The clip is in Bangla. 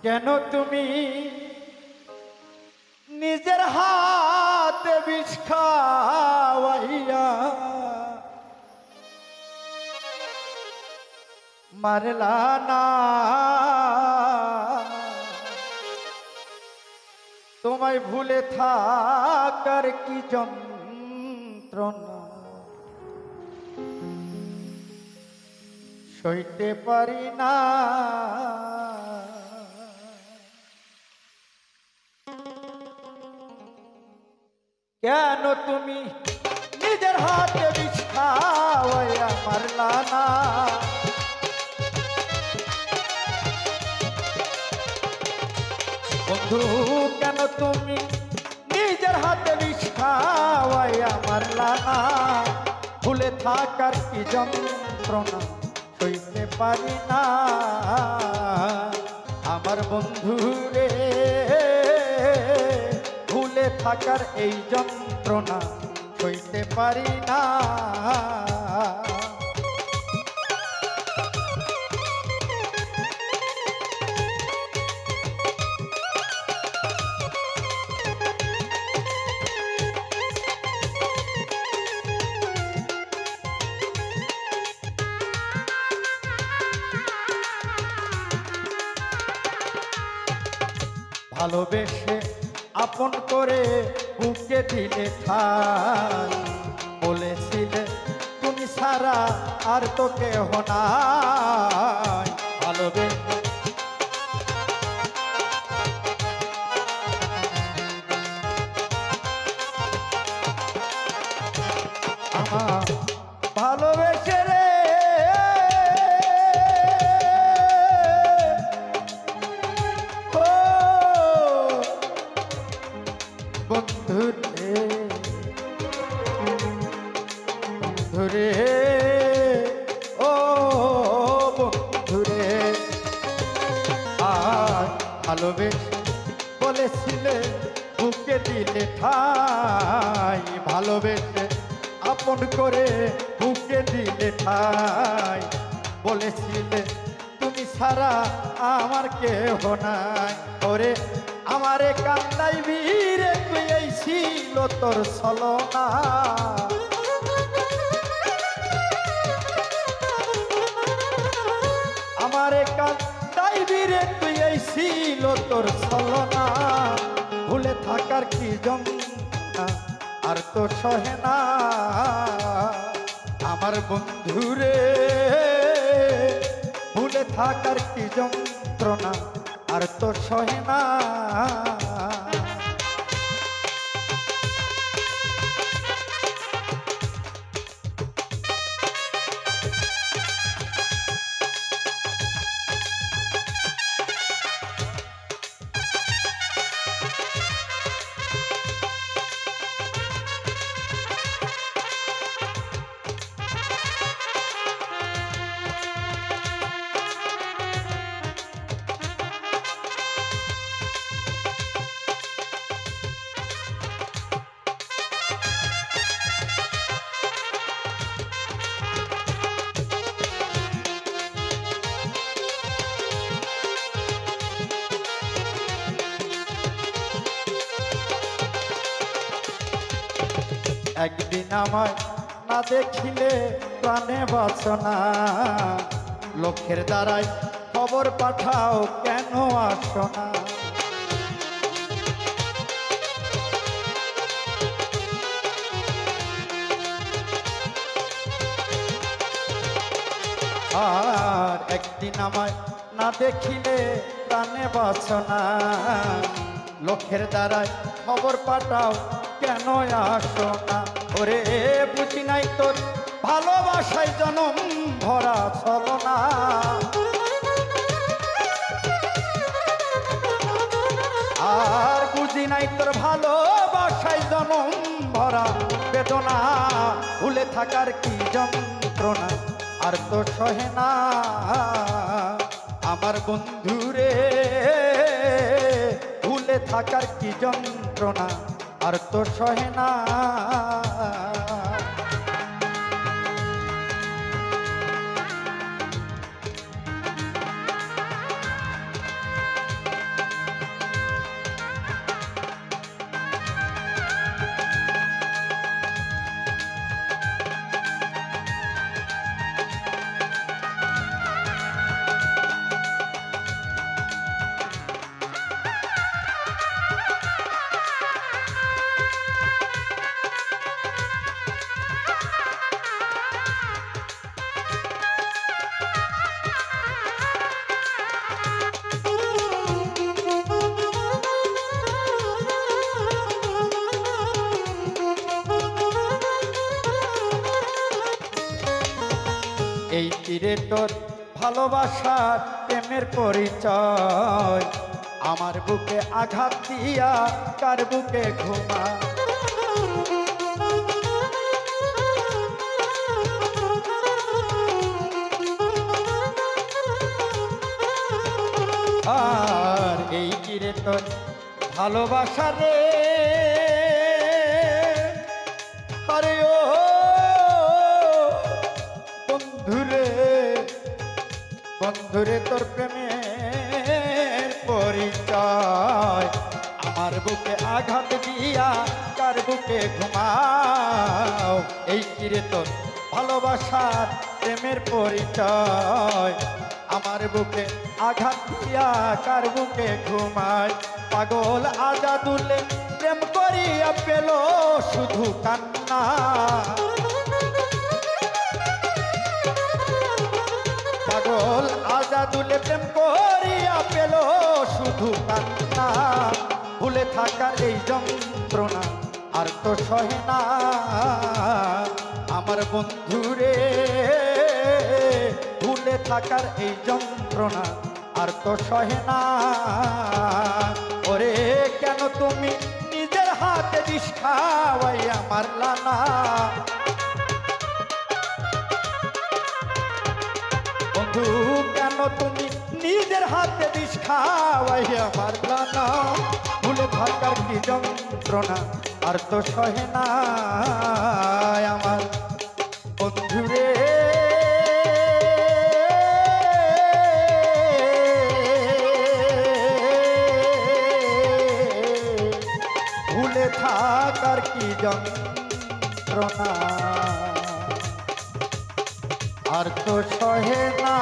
কেন তুমি নিজের হাতে বিষ খাওয়াইয়া মারলা না? তোমায় ভুলে থাকার কি যন্ত্রণা সইতে পারি না। কেন তুমি নিজের হাতে বিষ খাওয়াইয়া মারলা না? বন্ধু কেন তুমি নিজের হাতে বিষ খাওয়াইয়া মারলা না? ভুলে থাকার কি যন্ত্রণা সইতে পারি না। আমার বন্ধু রে, ভুলে থাকার এই যন্ত্রণা সইতে পারি না। ভালোবেসে আপন করে বুকে দিলে ঠাই, বলেছিলে তুমি সারা আর তো কেহ নাই। ভালোবেসে আমার ভালোবেসে রে বন্ধুরে, বন্ধুরে, ও বন্ধুরে, আর ভালোবেসে বলেছিলে বুকে দিলে ঠাই, ভালোবেসে আপন করে বুকে দিলে ঠাই, বলেছিলে তুমি ছাড়া আমার কেহ নাই। ওরে আমারে কান্দাইবি রে, তুই এই ছিল তোর ছলনা। আমারে কান্দাইবি রে, তুই এই ছিল তোর ছলনা। ভুলে থাকার কি যন্ত্রণা আর তো সহে না। আমার বন্ধুরে, ভুলে থাকার কি যন্ত্রণা আর তো সহে না। একদিন আমায় না দেখিলে প্রাণে বাসনা, লক্ষ্যের দ্বারাই খবর পাঠাও কেন আসো না? আর একদিন আমায় না দেখিলে প্রাণে বাসনা, লক্ষ্যের দ্বারাই খবর পাঠাও কেন আসো না? ওরে বুঝি নাই তোর ভালোবাসায় জনম ভরা ছলনা। আর বুঝি নাই তোর ভালোবাসায় জনম ভরা বেদনা। ভুলে থাকার কি যন্ত্রণা আর তো সহে না। আমার বন্ধুরে, ভুলে থাকার কি যন্ত্রণা আর তো সহে না। রে তোর ভালোবাসার প্রেমের পরিচয় আমার বুকে আঘাত দিয়া কার বুকে ঘুমা আর এই কি রে তোর ভালোবাসা রে আরে ও বন্ধুরে বন্ধুরে তোর প্রেমের পরিচয় আমার বুকে আঘাত দিয়া কার বুকে ঘুমাও এই কি রে তোর ভালোবাসার প্রেমের পরিচয় আমার বুকে আঘাত দিয়া কার বুকে ঘুমায় পাগল আজাদুলে প্রেম করিয়া পেল শুধু কান্না পাগল আজাদুলে প্রেম করিয়া পেল শুধু কান্না ভুলে থাকার এই যন্ত্রণা আর তো সহে না আমার বন্ধুরে ভুলে থাকার এই যন্ত্রণা আর তো সহে না ওরে কেন তুমি নিজের হাতে বিষ খাওয়াই আমার লানা বন্ধু কেন তুমি নিজের হাতে বিষ খাওয়াই আমার লানা ভুলে থাকার কি যন্ত্রণা আর তো সহে না আমার বন্ধুরে ভুলে থাকার কি যন্ত্রণা আর তো সহে না